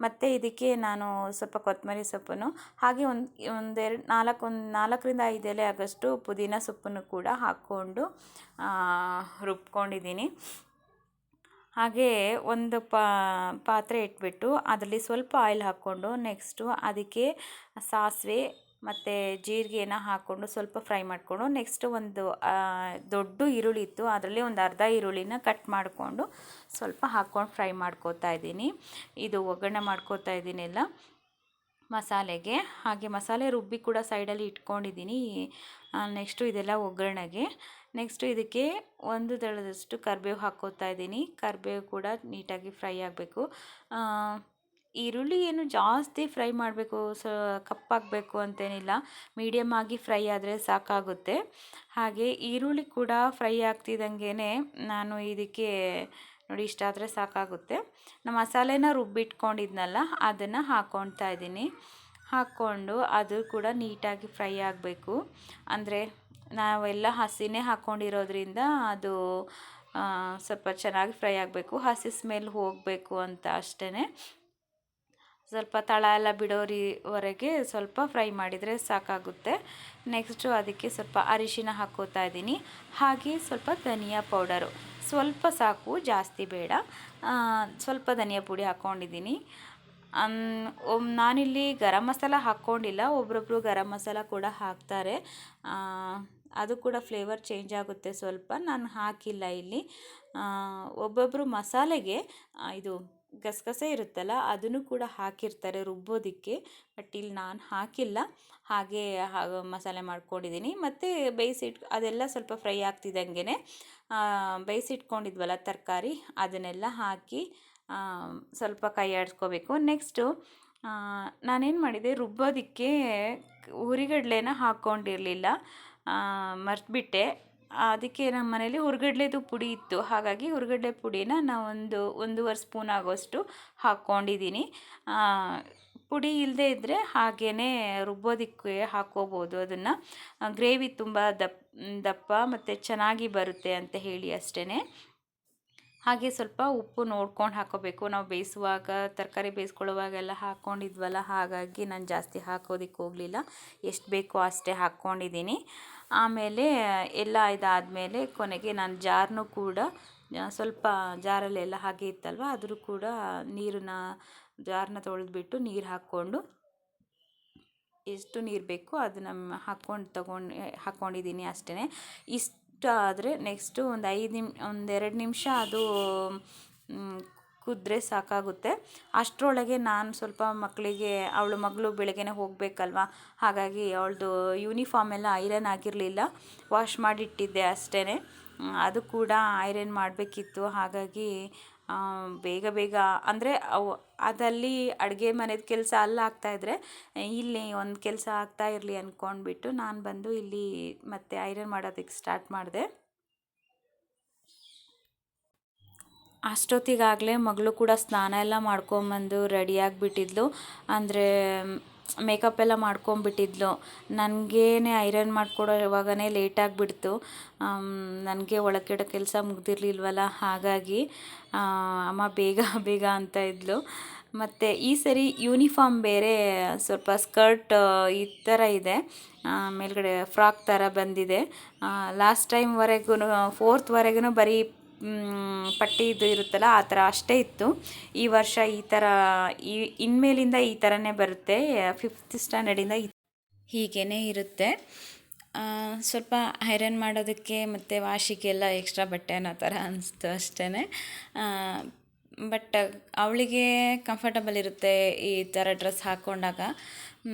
ಮತ್ತು ಇದಕ್ಕೆ ನಾನು ಸ್ವಲ್ಪ ಕೊತ್ತಂಬರಿ ಸೊಪ್ಪನ್ನು, ಹಾಗೆ ಒಂದು 4-5 ಎಲೆ ಆಗೋಷ್ಟು ಪುದೀನ ಸೊಪ್ಪನ್ನು ಕೂಡ ಹಾಕ್ಕೊಂಡು ರುಬ್ಕೊಂಡಿದ್ದೀನಿ. ಹಾಗೆ ಒಂದು ಪಾತ್ರೆ ಇಟ್ಬಿಟ್ಟು ಅದರಲ್ಲಿ ಸ್ವಲ್ಪ ಆಯಿಲ್ ಹಾಕ್ಕೊಂಡು, ನೆಕ್ಸ್ಟು ಅದಕ್ಕೆ ಸಾಸಿವೆ ಮತ್ತು ಜೀರಿಗೆನ ಹಾಕ್ಕೊಂಡು ಸ್ವಲ್ಪ ಫ್ರೈ ಮಾಡಿಕೊಂಡು, ನೆಕ್ಸ್ಟು ಒಂದು ದೊಡ್ಡ ಈರುಳ್ಳಿ ಇತ್ತು, ಅದರಲ್ಲಿ ಒಂದು ಅರ್ಧ ಈರುಳ್ಳಿನ ಕಟ್ ಮಾಡಿಕೊಂಡು ಸ್ವಲ್ಪ ಹಾಕ್ಕೊಂಡು ಫ್ರೈ ಮಾಡ್ಕೋತಾ ಇದ್ದೀನಿ. ಇದು ಒಗ್ಗರಣೆ ಮಾಡ್ಕೋತಾ ಇದ್ದೀನಿ ಎಲ್ಲ ಮಸಾಲೆಗೆ. ಹಾಗೆ ಮಸಾಲೆ ರುಬ್ಬಿ ಕೂಡ ಸೈಡಲ್ಲಿ ಇಟ್ಕೊಂಡಿದ್ದೀನಿ. ನೆಕ್ಸ್ಟು ಇದೆಲ್ಲ ಒಗ್ಗರಣೆಗೆ. ನೆಕ್ಸ್ಟು ಇದಕ್ಕೆ ಒಂದು ದಳದಷ್ಟು ಕರಿಬೇವು ಹಾಕ್ಕೋತಾ ಇದ್ದೀನಿ. ಕರಿಬೇವು ಕೂಡ ನೀಟಾಗಿ ಫ್ರೈ ಆಗಬೇಕು. ಈರುಳ್ಳಿ ಏನು ಜಾಸ್ತಿ ಫ್ರೈ ಮಾಡಬೇಕು, ಕಪ್ಪಾಗಬೇಕು ಅಂತೇನಿಲ್ಲ, ಮೀಡಿಯಮ್ ಆಗಿ ಫ್ರೈ ಆದರೆ ಸಾಕಾಗುತ್ತೆ. ಹಾಗೆ ಈರುಳ್ಳಿ ಕೂಡ ಫ್ರೈ ಆಗ್ತಿದ್ದಂಗೆ ನಾನು ಇದಕ್ಕೆ ನೋಡಿ ಇಷ್ಟಾದರೆ ಸಾಕಾಗುತ್ತೆ. ನಾನು ಮಸಾಲೆನ ರುಬ್ಬಿಟ್ಕೊಂಡಿದ್ನಲ್ಲ ಅದನ್ನು ಹಾಕ್ಕೊಳ್ತಾ ಇದ್ದೀನಿ. ಹಾಕ್ಕೊಂಡು ಅದು ಕೂಡ ನೀಟಾಗಿ ಫ್ರೈ ಆಗಬೇಕು. ಅಂದರೆ ನಾವೆಲ್ಲ ಹಸಿನೇ ಹಾಕ್ಕೊಂಡಿರೋದ್ರಿಂದ ಅದು ಸ್ವಲ್ಪ ಚೆನ್ನಾಗಿ ಫ್ರೈ ಆಗಬೇಕು, ಹಸಿ ಸ್ಮೆಲ್ ಹೋಗಬೇಕು ಅಂತ ಅಷ್ಟೇ. ಸ್ವಲ್ಪ ತಳ ಎಲ್ಲ ಬಿಡೋವರೆಗೆ ಸ್ವಲ್ಪ ಫ್ರೈ ಮಾಡಿದರೆ ಸಾಕಾಗುತ್ತೆ. ನೆಕ್ಸ್ಟು ಅದಕ್ಕೆ ಸ್ವಲ್ಪ ಅರಿಶಿನ ಹಾಕ್ಕೋತಾ ಇದ್ದೀನಿ. ಹಾಗೆ ಸ್ವಲ್ಪ ಧನಿಯಾ ಪೌಡರು ಸ್ವಲ್ಪ ಸಾಕು, ಜಾಸ್ತಿ ಬೇಡ. ಸ್ವಲ್ಪ ಧನಿಯಾ ಪುಡಿ ಹಾಕ್ಕೊಂಡಿದ್ದೀನಿ. ನಾನಿಲ್ಲಿ ಗರಂ ಮಸಾಲ ಹಾಕ್ಕೊಂಡಿಲ್ಲ, ಒಬ್ಬೊಬ್ಬರು ಗರಂ ಮಸಾಲ ಕೂಡ ಹಾಕ್ತಾರೆ, ಅದು ಕೂಡ ಫ್ಲೇವರ್ ಚೇಂಜ್ ಆಗುತ್ತೆ ಸ್ವಲ್ಪ, ನಾನು ಹಾಕಿಲ್ಲ ಇಲ್ಲಿ. ಒಬ್ಬೊಬ್ಬರು ಮಸಾಲೆಗೆ ಇದು ಗಸಗಸೆ ಇರುತ್ತಲ್ಲ ಅದನ್ನು ಕೂಡ ಹಾಕಿರ್ತಾರೆ ರುಬ್ಬೋದಕ್ಕೆ, ಬಟ್ ಇಲ್ಲಿ ನಾನು ಹಾಕಿಲ್ಲ. ಹಾಗೆ ಮಸಾಲೆ ಮಾಡ್ಕೊಂಡಿದ್ದೀನಿ. ಮತ್ತು ಅದೆಲ್ಲ ಸ್ವಲ್ಪ ಫ್ರೈ ಆಗ್ತಿದ್ದಂಗೆ ಬೇಯಿಸಿಟ್ಕೊಂಡಿದ್ವಲ್ಲ ತರಕಾರಿ ಅದನ್ನೆಲ್ಲ ಹಾಕಿ ಸ್ವಲ್ಪ ಕೈ ಆಡಿಸ್ಕೋಬೇಕು. ನೆಕ್ಸ್ಟು ನಾನೇನು ಮಾಡಿದೆ, ರುಬ್ಬೋದಕ್ಕೆ ಹುರಿಗಡಲೆನ ಹಾಕ್ಕೊಂಡಿರಲಿಲ್ಲ, ಮರೆತುಬಿಟ್ಟೆ. ಅದಕ್ಕೆ ನಮ್ಮ ಮನೇಲಿ ಹುರ್ಗಡ್ಲೆದು ಪುಡಿ ಇತ್ತು, ಹಾಗಾಗಿ ಹುರ್ಗಡ್ಲೆ ಪುಡಿನ ನಾವೊಂದು 1.5 ಸ್ಪೂನ್ ಆಗೋಷ್ಟು ಹಾಕ್ಕೊಂಡಿದ್ದೀನಿ. ಪುಡಿ ಇಲ್ಲದೇ ಇದ್ದರೆ ಹಾಗೇ ರುಬ್ಬೋದಕ್ಕೆ ಹಾಕ್ಕೋಬೋದು ಅದನ್ನು. ಗ್ರೇವಿ ತುಂಬ ದಪ್ಪ ಮತ್ತು ಚೆನ್ನಾಗಿ ಬರುತ್ತೆ ಅಂತ ಹೇಳಿ ಅಷ್ಟೇ. ಹಾಗೆ ಸ್ವಲ್ಪ ಉಪ್ಪು ನೋಡ್ಕೊಂಡು ಹಾಕ್ಕೋಬೇಕು. ನಾವು ಬೇಯಿಸುವಾಗ ತರಕಾರಿ ಬೇಯಿಸ್ಕೊಳ್ಳುವಾಗೆಲ್ಲ ಹಾಕ್ಕೊಂಡಿದ್ವಲ್ಲ, ಹಾಗಾಗಿ ನಾನು ಜಾಸ್ತಿ ಹಾಕೋದಕ್ಕೆ ಹೋಗಲಿಲ್ಲ, ಎಷ್ಟು ಬೇಕೋ ಅಷ್ಟೇ ಹಾಕ್ಕೊಂಡಿದ್ದೀನಿ. ಆಮೇಲೆ ಎಲ್ಲ ಇದಾದಮೇಲೆ ಕೊನೆಗೆ ನಾನು ಜಾರನ್ನು ಕೂಡ ಸ್ವಲ್ಪ ಜಾರಲ್ಲೆಲ್ಲ ಹಾಗೆ ಇತ್ತಲ್ವ, ಆದರೂ ಕೂಡ ಜಾರನ್ನ ತೊಳೆದ್ಬಿಟ್ಟು ನೀರು ಹಾಕ್ಕೊಂಡು ಎಷ್ಟು ನೀರು ಬೇಕೋ ಅದನ್ನು ಹಾಕ್ಕೊಂಡಿದ್ದೀನಿ ಅಷ್ಟೇ. ಇಷ್ಟು ಆದರೆ ನೆಕ್ಸ್ಟು ಒಂದೆರಡು ನಿಮಿಷ ಅದು ಕುದ್ರೆ ಸಾಕಾಗುತ್ತೆ. ಅಷ್ಟರೊಳಗೆ ನಾನು ಸ್ವಲ್ಪ ಮಗಳು ಬೆಳಗ್ಗೆನೇ ಹೋಗಬೇಕಲ್ವ, ಹಾಗಾಗಿ ಅವಳದು ಯೂನಿಫಾರ್ಮ್ ಎಲ್ಲ ಐರನ್ ಆಗಿರಲಿಲ್ಲ, ವಾಶ್ ಮಾಡಿಟ್ಟಿದ್ದೆ ಅಷ್ಟೇ. ಅದು ಕೂಡ ಐರನ್ ಮಾಡಬೇಕಿತ್ತು. ಹಾಗಾಗಿ ಬೇಗ ಅಂದರೆ ಅದಲ್ಲಿ ಅಡುಗೆ ಮನೆದು ಕೆಲಸ ಅಲ್ಲಿ ಆಗ್ತಾಯಿದ್ರೆ ಇಲ್ಲಿ ಒಂದು ಕೆಲಸ ಆಗ್ತಾ ಇರಲಿ ಅಂದ್ಕೊಂಡ್ಬಿಟ್ಟು ನಾನು ಬಂದು ಇಲ್ಲಿ ಮತ್ತೆ ಐರನ್ ಮಾಡೋದಕ್ಕೆ ಸ್ಟಾರ್ಟ್ ಮಾಡಿದೆ. ಅಷ್ಟೊತ್ತಿಗಾಗಲೇ ಮಗಳು ಕೂಡ ಸ್ನಾನ ಎಲ್ಲ ಮಾಡ್ಕೊಂಬಂದು ರೆಡಿಯಾಗಿಬಿಟ್ಟಿದ್ಲು, ಅಂದರೆ ಮೇಕಪ್ ಎಲ್ಲ ಮಾಡ್ಕೊಂಬಿಟ್ಟಿದ್ಲು. ನನಗೇನೆ ಐರನ್ ಮಾಡಿಕೊಡೋ ಇವಾಗನೇ ಲೇಟಾಗಿಬಿಡ್ತು, ನನಗೆ ಒಳಗಡೆ ಕೆಲಸ ಮುಗ್ದಿರಲಿಲ್ವಲ್ಲ, ಹಾಗಾಗಿ ಅಮ್ಮ ಬೇಗ ಅಂತ ಇದ್ಲು. ಮತ್ತು ಈ ಸರಿ ಯೂನಿಫಾರ್ಮ್ ಬೇರೆ ಸ್ವಲ್ಪ ಸ್ಕರ್ಟ್ ಈ ಥರ ಇದೆ, ಮೇಲ್ಗಡೆ ಫ್ರಾಕ್ ಥರ ಬಂದಿದೆ. ಲಾಸ್ಟ್ ಟೈಮ್ವರೆಗೂ 4th ಬರೀ ಪಟ್ಟಿದು ಇರುತ್ತಲ್ಲ ಆ ಥರ ಅಷ್ಟೇ ಇತ್ತು. ಈ ವರ್ಷ ಈ ಥರ ಇನ್ಮೇಲಿಂದ ಈ ಥರನೇ ಬರುತ್ತೆ, 5th ಸ್ಟ್ಯಾಂಡರ್ಡಿಂದ ಹೀಗೇ ಇರುತ್ತೆ. ಸ್ವಲ್ಪ ಐರನ್ ಮಾಡೋದಕ್ಕೆ ಮತ್ತು ವಾಶಿಗೆಲ್ಲ ಎಕ್ಸ್ಟ್ರಾ ಬಟ್ಟೆ ಅನ್ನೋ ಥರ ಅನಿಸ್ತು ಅಷ್ಟೇ. ಬಟ್ ಅವಳಿಗೆ ಕಂಫರ್ಟಬಲ್ ಇರುತ್ತೆ ಈ ಥರ ಡ್ರೆಸ್ ಹಾಕ್ಕೊಂಡಾಗ,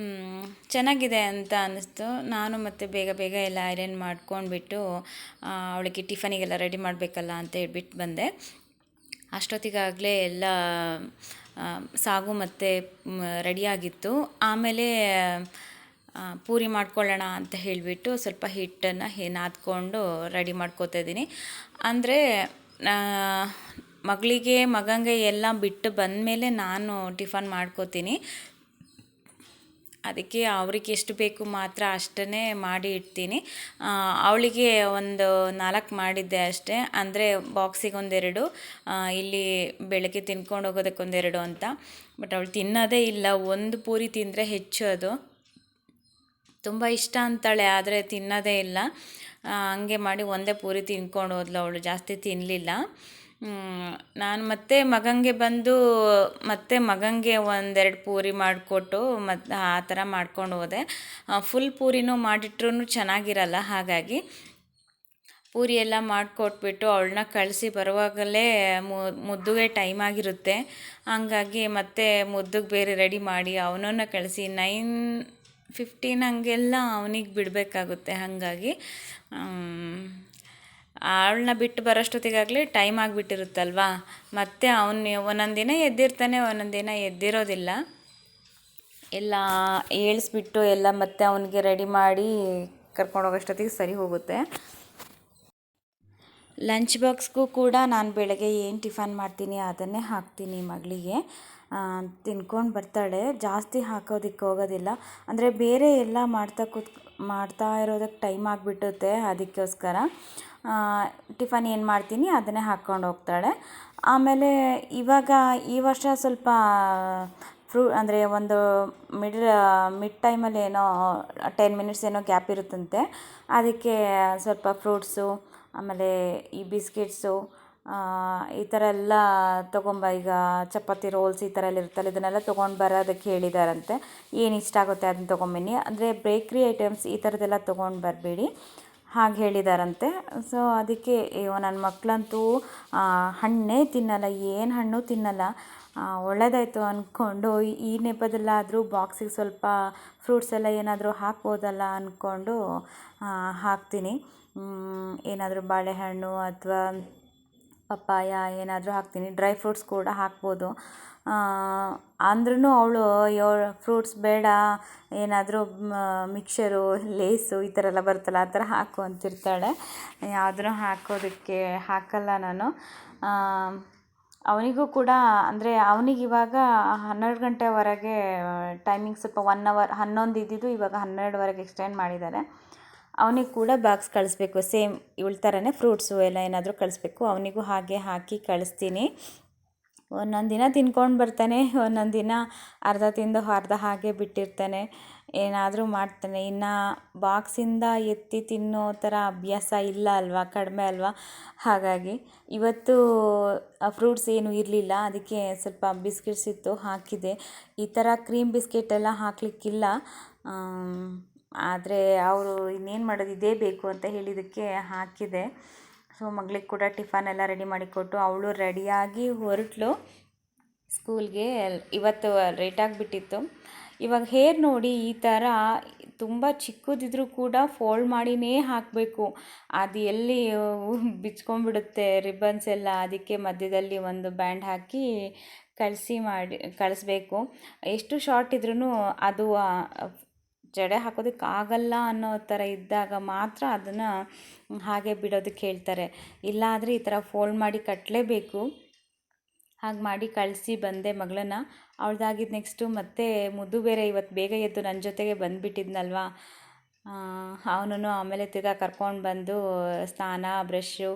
ಚೆನ್ನಾಗಿದೆ ಅಂತ ಅನ್ನಿಸ್ತು. ನಾನು ಮತ್ತು ಬೇಗ ಎಲ್ಲ ಐರನ್ ಮಾಡ್ಕೊಂಡ್ಬಿಟ್ಟು ಅವಳಿಗೆ ಟಿಫನಿಗೆಲ್ಲ ರೆಡಿ ಮಾಡಬೇಕಲ್ಲ ಅಂತ ಹೇಳ್ಬಿಟ್ಟು ಬಂದೆ. ಅಷ್ಟೊತ್ತಿಗಾಗಲೇ ಎಲ್ಲ ಸಾಗು ಮತ್ತು ರೆಡಿಯಾಗಿತ್ತು. ಆಮೇಲೆ ಪೂರಿ ಮಾಡ್ಕೊಳ್ಳೋಣ ಅಂತ ಹೇಳಿಬಿಟ್ಟು ಸ್ವಲ್ಪ ಹಿಟ್ಟನ್ನು ನಾದ್ಕೊಂಡು ರೆಡಿ ಮಾಡ್ಕೋತಾ ಇದ್ದೀನಿ. ಅಂದರೆ ಮಗಂಗೆ ಎಲ್ಲ ಬಿಟ್ಟು ಬಂದಮೇಲೆ ನಾನು ಟಿಫನ್ ಮಾಡ್ಕೋತೀನಿ. ಅದಕ್ಕೆ ಅವ್ರಿಗೆ ಎಷ್ಟು ಬೇಕು ಮಾತ್ರ ಅಷ್ಟನ್ನೇ ಮಾಡಿ ಇಡ್ತೀನಿ. ಅವಳಿಗೆ ಒಂದು 4 ಮಾಡಿದ್ದೆ ಅಷ್ಟೇ, ಅಂದರೆ ಬಾಕ್ಸಿಗೆ 1-2, ಇಲ್ಲಿ ಬೆಳಗ್ಗೆ ತಿನ್ಕೊಂಡು ಹೋಗೋದಕ್ಕೆ 1-2 ಅಂತ. ಬಟ್ ಅವಳು ತಿನ್ನೋದೇ ಇಲ್ಲ, ಒಂದು ಪೂರಿ ತಿಂದರೆ ಹೆಚ್ಚು, ಅದು ತುಂಬ ಇಷ್ಟ ಅಂತಾಳೆ ಆದರೆ ತಿನ್ನೋದೇ ಇಲ್ಲ. ಹಂಗೆ ಮಾಡಿ ಒಂದೇ ಪೂರಿ ತಿನ್ಕೊಂಡು ಹೋದ್ಲು, ಅವಳು ಜಾಸ್ತಿ ತಿನ್ನಲಿಲ್ಲ. ನಾನು ಮತ್ತೆ ಮಗಂಗೆ 1-2 ಪೂರಿ ಮಾಡಿಕೊಟ್ಟು ಮತ್ತು ಆ ಥರ ಮಾಡ್ಕೊಂಡು ಹೋದೆ. ಫುಲ್ ಪೂರಿನೂ ಮಾಡಿಟ್ರೂ ಚೆನ್ನಾಗಿರಲ್ಲ, ಹಾಗಾಗಿ ಪೂರಿ ಎಲ್ಲ ಮಾಡಿಕೊಟ್ಬಿಟ್ಟು ಅವಳನ್ನ ಕಳಿಸಿ ಬರುವಾಗಲೇ ಮುದ್ದುಗೆ ಟೈಮ್ ಆಗಿರುತ್ತೆ. ಹಂಗಾಗಿ ಮತ್ತೆ ಮುದ್ದುಗೆ ಬೇರೆ ರೆಡಿ ಮಾಡಿ ಅವನನ್ನು ಕಳಿಸಿ 9:15 ಹಂಗೆಲ್ಲ ಅವನಿಗೆ ಬಿಡಬೇಕಾಗುತ್ತೆ. ಹಾಗಾಗಿ ಅವಳನ್ನ ಬಿಟ್ಟು ಬರೋಷ್ಟೊತ್ತಿಗಾಗಲೇ ಟೈಮ್ ಆಗಿಬಿಟ್ಟಿರುತ್ತಲ್ವ. ಮತ್ತು ಅವನು ಒಂದೊಂದು ದಿನ ಎದ್ದಿರ್ತಾನೆ, ಒಂದೊಂದು ದಿನ ಎದ್ದಿರೋದಿಲ್ಲ. ಎಲ್ಲ ಏಳಿಸ್ಬಿಟ್ಟು ಎಲ್ಲ ಮತ್ತೆ ಅವನಿಗೆ ರೆಡಿ ಮಾಡಿ ಕರ್ಕೊಂಡು ಹೋಗೋಷ್ಟೊತ್ತಿಗೆ ಸರಿ ಹೋಗುತ್ತೆ. ಲಂಚ್ ಬಾಕ್ಸ್ಗೂ ಕೂಡ ನಾನು ಬೆಳಗ್ಗೆ ಏನು ಟಿಫನ್ ಮಾಡ್ತೀನಿ ಅದನ್ನೇ ಹಾಕ್ತೀನಿ ಮಗಳಿಗೆ. ತಿನ್ಕೊಂಡು ಬರ್ತಾಳೆ, ಜಾಸ್ತಿ ಹಾಕೋದಕ್ಕೆ ಹೋಗೋದಿಲ್ಲ. ಅಂದರೆ ಬೇರೆ ಎಲ್ಲ ಮಾಡ್ತಾ ಇರೋದಕ್ಕೆ ಟೈಮ್ ಆಗಿಬಿಟ್ಟುತ್ತೆ, ಅದಕ್ಕೋಸ್ಕರ ಟಿಫನ್ ಏನು ಮಾಡ್ತೀನಿ ಅದನ್ನೇ ಹಾಕ್ಕೊಂಡು ಹೋಗ್ತಾಳೆ. ಆಮೇಲೆ ಈ ವರ್ಷ ಸ್ವಲ್ಪ ಅಂದರೆ ಒಂದು ಮಿಡ್ ಟೈಮಲ್ಲಿ ಏನೋ 10 ಮಿನಿಟ್ಸ್ ಏನೋ ಗ್ಯಾಪ್ ಇರುತ್ತಂತೆ, ಅದಕ್ಕೆ ಸ್ವಲ್ಪ ಫ್ರೂಟ್ಸು, ಆಮೇಲೆ ಈ ಬಿಸ್ಕೆಟ್ಸು, ಈ ಥರ ಎಲ್ಲ ಈಗ ಚಪಾತಿ ರೋಲ್ಸ್ ಈ ಥರ ಎಲ್ಲ ಇರುತ್ತಲ್ಲ, ಇದನ್ನೆಲ್ಲ ತೊಗೊಂಡು ಬರೋದಕ್ಕೆ ಹೇಳಿದಾರಂತೆ. ಏನು ಇಷ್ಟ ಆಗುತ್ತೆ ಅದನ್ನು ತೊಗೊಂಬನ್ನಿ, ಅಂದರೆ ಬೇಕ್ರಿ ಐಟಮ್ಸ್ ಈ ಥರದ್ದೆಲ್ಲ ತೊಗೊಂಡು ಬರಬೇಡಿ ಹಾಗೆ ಹೇಳಿದಾರಂತೆ. ಸೊ ಅದಕ್ಕೆ ನನ್ನ ಮಕ್ಕಳಂತೂ ಹಣ್ಣೇ ತಿನ್ನಲ್ಲ, ಏನು ಹಣ್ಣು ತಿನ್ನಲ್ಲ. ಒಳ್ಳೆಯದಾಯಿತು ಅಂದ್ಕೊಂಡು ಈ ನೆಪದಲ್ಲಾದರೂ ಬಾಕ್ಸಿಗೆ ಸ್ವಲ್ಪ ಫ್ರೂಟ್ಸ್ ಎಲ್ಲ ಏನಾದರೂ ಹಾಕ್ಬೋದಲ್ಲ ಅಂದ್ಕೊಂಡು ಹಾಕ್ತೀನಿ. ಏನಾದರೂ ಬಾಳೆಹಣ್ಣು ಅಥವಾ ಪಪ್ಪಾಯ ಏನಾದರೂ ಹಾಕ್ತೀನಿ, ಡ್ರೈ ಫ್ರೂಟ್ಸ್ ಕೂಡ ಹಾಕ್ಬೋದು. ಅಂದ್ರೂ ಅವಳು ಫ್ರೂಟ್ಸ್ ಬೇಡ, ಏನಾದರೂ ಮಿಕ್ಸರು, ಲೇಸು ಈ ಥರ ಎಲ್ಲ ಬರುತ್ತಲ್ಲ ಆ ಥರ ಹಾಕು ಅಂತಿರ್ತಾಳೆ. ಯಾವುದನ್ನು ಹಾಕಲ್ಲ ನಾನು. ಅವನಿಗೂ ಕೂಡ ಅಂದರೆ ಅವನಿಗಿವಾಗ 12 ಗಂಟೆವರೆಗೆ ಟೈಮಿಂಗ್, ಸ್ವಲ್ಪ 1 ಅವರ್ 11 ಇದ್ದಿದ್ದು ಇವಾಗ 12ವರೆಗೆ ಎಕ್ಸ್ಟೆಂಡ್ ಮಾಡಿದ್ದಾರೆ. ಅವನಿಗೆ ಕೂಡ ಬಾಕ್ಸ್ ಕಳಿಸ್ಬೇಕು, ಸೇಮ್ ಇವಳ ಥರನೇ ಫ್ರೂಟ್ಸು ಎಲ್ಲ ಏನಾದರೂ ಕಳಿಸ್ಬೇಕು. ಅವನಿಗೂ ಹಾಗೆ ಹಾಕಿ ಕಳಿಸ್ತೀನಿ. ಒಂದೊಂದು ದಿನ ತಿನ್ಕೊಂಡು ಬರ್ತಾನೆ, ಒಂದೊಂದು ದಿನ ಅರ್ಧ ತಿಂದು ಅರ್ಧ ಹಾಗೆ ಬಿಟ್ಟಿರ್ತಾನೆ, ಏನಾದರೂ ಮಾಡ್ತಾನೆ. ಇನ್ನು ಬಾಕ್ಸಿಂದ ಎತ್ತಿ ತಿನ್ನೋ ಥರ ಅಭ್ಯಾಸ ಇಲ್ಲ ಅಲ್ವಾ, ಕಡಿಮೆ ಅಲ್ವಾ. ಹಾಗಾಗಿ ಇವತ್ತು ಫ್ರೂಟ್ಸ್ ಏನು ಇರಲಿಲ್ಲ, ಅದಕ್ಕೆ ಸ್ವಲ್ಪ ಬಿಸ್ಕೆಟ್ಸ್ ಇತ್ತು ಹಾಕಿದೆ. ಈ ಥರ ಕ್ರೀಮ್ ಬಿಸ್ಕೆಟ್ ಎಲ್ಲ ಹಾಕಲಿಕ್ಕಿಲ್ಲ, ಆದರೆ ಅವರು ಇನ್ನೇನು ಮಾಡೋದು, ಇದೇ ಬೇಕು ಅಂತ ಹೇಳಿದ್ದಕ್ಕೆ ಹಾಕಿದೆ. ಸೊ ಮಗಳಿಗೆ ಕೂಡ ಟಿಫನ್ ಎಲ್ಲ ರೆಡಿ ಮಾಡಿಕೊಟ್ಟು ಅವಳು ರೆಡಿಯಾಗಿ ಹೊರಟ್ಲು ಸ್ಕೂಲ್ಗೆ. ಇವತ್ತು ಲೇಟಾಗಿಬಿಟ್ಟಿತ್ತು. ಇವಾಗ ಹೇರ್ ನೋಡಿ ಈ ಥರ ತುಂಬ ಚಿಕ್ಕದಿದ್ರೂ ಕೂಡ ಫೋಲ್ಡ್ ಮಾಡಿನೇ ಹಾಕಬೇಕು. ಅದು ಎಲ್ಲಿ ಬಿಚ್ಕೊಂಡ್ಬಿಡುತ್ತೆ ರಿಬ್ಬನ್ಸ್ ಎಲ್ಲ, ಅದಕ್ಕೆ ಮಧ್ಯದಲ್ಲಿ ಒಂದು ಬ್ಯಾಂಡ್ ಹಾಕಿ ಕಳಿಸ್ಬೇಕು. ಎಷ್ಟು ಶಾರ್ಟ್ ಇದ್ರೂ ಅದು ಜಡೆ ಹಾಕೋದಕ್ಕಾಗಲ್ಲ ಅನ್ನೋ ಥರ ಇದ್ದಾಗ ಮಾತ್ರ ಅದನ್ನು ಹಾಗೆ ಬಿಡೋದಕ್ಕೆ ಹೇಳ್ತಾರೆ. ಇಲ್ಲಾದರೆ ಈ ಥರ ಫೋಲ್ಡ್ ಮಾಡಿ ಕಟ್ಟಲೇಬೇಕು. ಹಾಗೆ ಮಾಡಿ ಕಳಿಸಿ ಬಂದೆ ಮಗಳನ್ನ. ಅವಳದಾಗಿದ್ದು ನೆಕ್ಸ್ಟು ಮತ್ತೆ ಮುದ್ದು ಬೇರೆ ಇವತ್ತು ಬೇಗ ಎದ್ದು ನನ್ನ ಜೊತೆಗೆ ಬಂದುಬಿಟ್ಟಿದ್ನಲ್ವ, ಅವನೂ ಆಮೇಲೆ ತಿರ್ಗಾ ಕರ್ಕೊಂಡು ಬಂದು ಸ್ನಾನ ಬ್ರಷು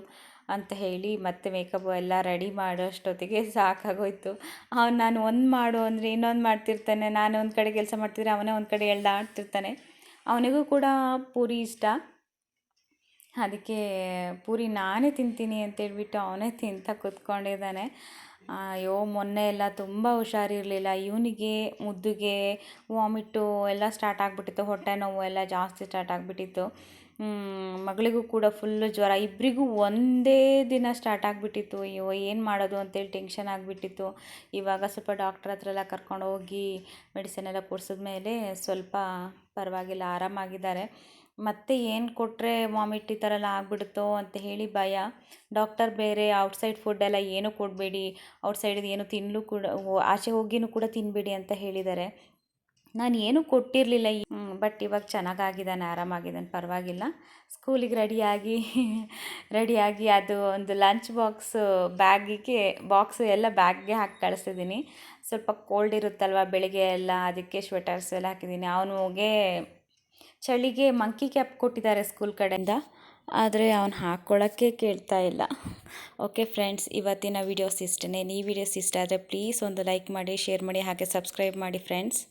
ಅಂತ ಹೇಳಿ ಮತ್ತೆ ಮೇಕಪ್ ಎಲ್ಲ ರೆಡಿ ಮಾಡೋಷ್ಟೊತ್ತಿಗೆ ಸಾಕಾಗೋಯ್ತು. ನಾನು ಒಂದು ಮಾಡು ಅಂದರೆ ಇನ್ನೊಂದು ಮಾಡ್ತಿರ್ತಾನೆ, ನಾನು ಒಂದು ಕಡೆ ಕೆಲಸ ಮಾಡ್ತಿದ್ರೆ ಅವನೇ ಒಂದು ಕಡೆ ಎಳ್ದಾಡ್ತಿರ್ತಾನೆ. ಅವನಿಗೂ ಕೂಡ ಪೂರಿ ಇಷ್ಟ, ಅದಕ್ಕೆ ಪೂರಿ ನಾನೇ ತಿಂತೀನಿ ಅಂತೇಳ್ಬಿಟ್ಟು ಅವನೇ ತಿಂತ ಕೂತ್ಕೊಂಡಿದ್ದಾನೆ. ಅಯ್ಯೋ ಮೊನ್ನೆ ಎಲ್ಲ ತುಂಬ ಹುಷಾರಿರಲಿಲ್ಲ ಇವನಿಗೆ, ಮುದ್ದುಗೆ ವಾಮಿಟ್ಟು ಎಲ್ಲ ಸ್ಟಾರ್ಟ್ ಆಗಿಬಿಟ್ಟಿತ್ತು, ಹೊಟ್ಟೆ ನೋವು ಎಲ್ಲ ಜಾಸ್ತಿ ಸ್ಟಾರ್ಟ್ ಆಗಿಬಿಟ್ಟಿತ್ತು. ಮಗಳಿಗೂ ಕೂಡ ಫುಲ್ಲು ಜ್ವರ, ಇಬ್ಬರಿಗೂ ಒಂದೇ ದಿನ ಸ್ಟಾರ್ಟ್ ಆಗಿಬಿಟ್ಟಿತ್ತು. ಅಯ್ಯೋ ಏನು ಮಾಡೋದು ಅಂತೇಳಿ ಟೆನ್ಷನ್ ಆಗಿಬಿಟ್ಟಿತ್ತು. ಇವಾಗ ಸ್ವಲ್ಪ ಡಾಕ್ಟ್ರ್ ಹತ್ರ ಎಲ್ಲ ಕರ್ಕೊಂಡು ಹೋಗಿ ಮೆಡಿಸಿನ್ ಎಲ್ಲ ಕೊಡಿಸಿದ್ಮೇಲೆ ಸ್ವಲ್ಪ ಪರವಾಗಿಲ್ಲ, ಆರಾಮಾಗಿದ್ದಾರೆ. ಮತ್ತೆ ಏನು ಕೊಟ್ಟರೆ ವಾಮಿಟ್ ಈ ಥರ ಎಲ್ಲ ಆಗಿಬಿಡುತ್ತೋ ಅಂತ ಹೇಳಿ ಭಯ. ಡಾಕ್ಟರ್ ಬೇರೆ ಔಟ್ಸೈಡ್ ಫುಡ್ಡೆಲ್ಲ ಏನೂ ಕೊಡಬೇಡಿ, ಔಟ್ಸೈಡಿದು ಏನು ತಿನ್ನಲು ಕೂಡ, ಆಚೆ ಹೋಗಿನೂ ಕೂಡ ತಿನ್ನಬೇಡಿ ಅಂತ ಹೇಳಿದ್ದಾರೆ. ನಾನು ಏನೂ ಕೊಟ್ಟಿರಲಿಲ್ಲ, ಬಟ್ ಇವಾಗ ಚೆನ್ನಾಗಾಗಿದ್ದಾನೆ, ಆರಾಮಾಗಿದ್ದಾನೆ, ಪರವಾಗಿಲ್ಲ. ಸ್ಕೂಲಿಗೆ ರೆಡಿಯಾಗಿ ಅದು ಒಂದು ಲಂಚ್ ಬಾಕ್ಸು ಎಲ್ಲ ಬ್ಯಾಗ್ಗೆ ಹಾಕಿ ಕಳಿಸಿದ್ದೀನಿ. ಸ್ವಲ್ಪ ಕೋಲ್ಡ್ ಇರುತ್ತಲ್ವ ಬೆಳಿಗ್ಗೆ ಎಲ್ಲ, ಅದಕ್ಕೆ ಸ್ವೆಟರ್ಸ್ ಎಲ್ಲ ಹಾಕಿದ್ದೀನಿ. ಅವನಿಗೆ ಚಳಿಗೆ ಮಂಕಿ ಕ್ಯಾಪ್ ಕೊಟ್ಟಿದ್ದಾರೆ ಸ್ಕೂಲ್ ಕಡೆಯಿಂದ, ಆದರೆ ಅವನು ಹಾಕ್ಕೊಳ್ಳೋಕ್ಕೆ ಕೇಳ್ತಾ ಇಲ್ಲ. ಓಕೆ ಫ್ರೆಂಡ್ಸ್, ಇವತ್ತಿನ ವೀಡಿಯೋಸ್ ಇಷ್ಟೇ. ಈ ವಿಡಿಯೋಸ್ ಇಷ್ಟ ಆದರೆ ಪ್ಲೀಸ್ ಒಂದು ಲೈಕ್ ಮಾಡಿ, ಶೇರ್ ಮಾಡಿ, ಹಾಗೆ ಸಬ್ಸ್ಕ್ರೈಬ್ ಮಾಡಿ ಫ್ರೆಂಡ್ಸ್.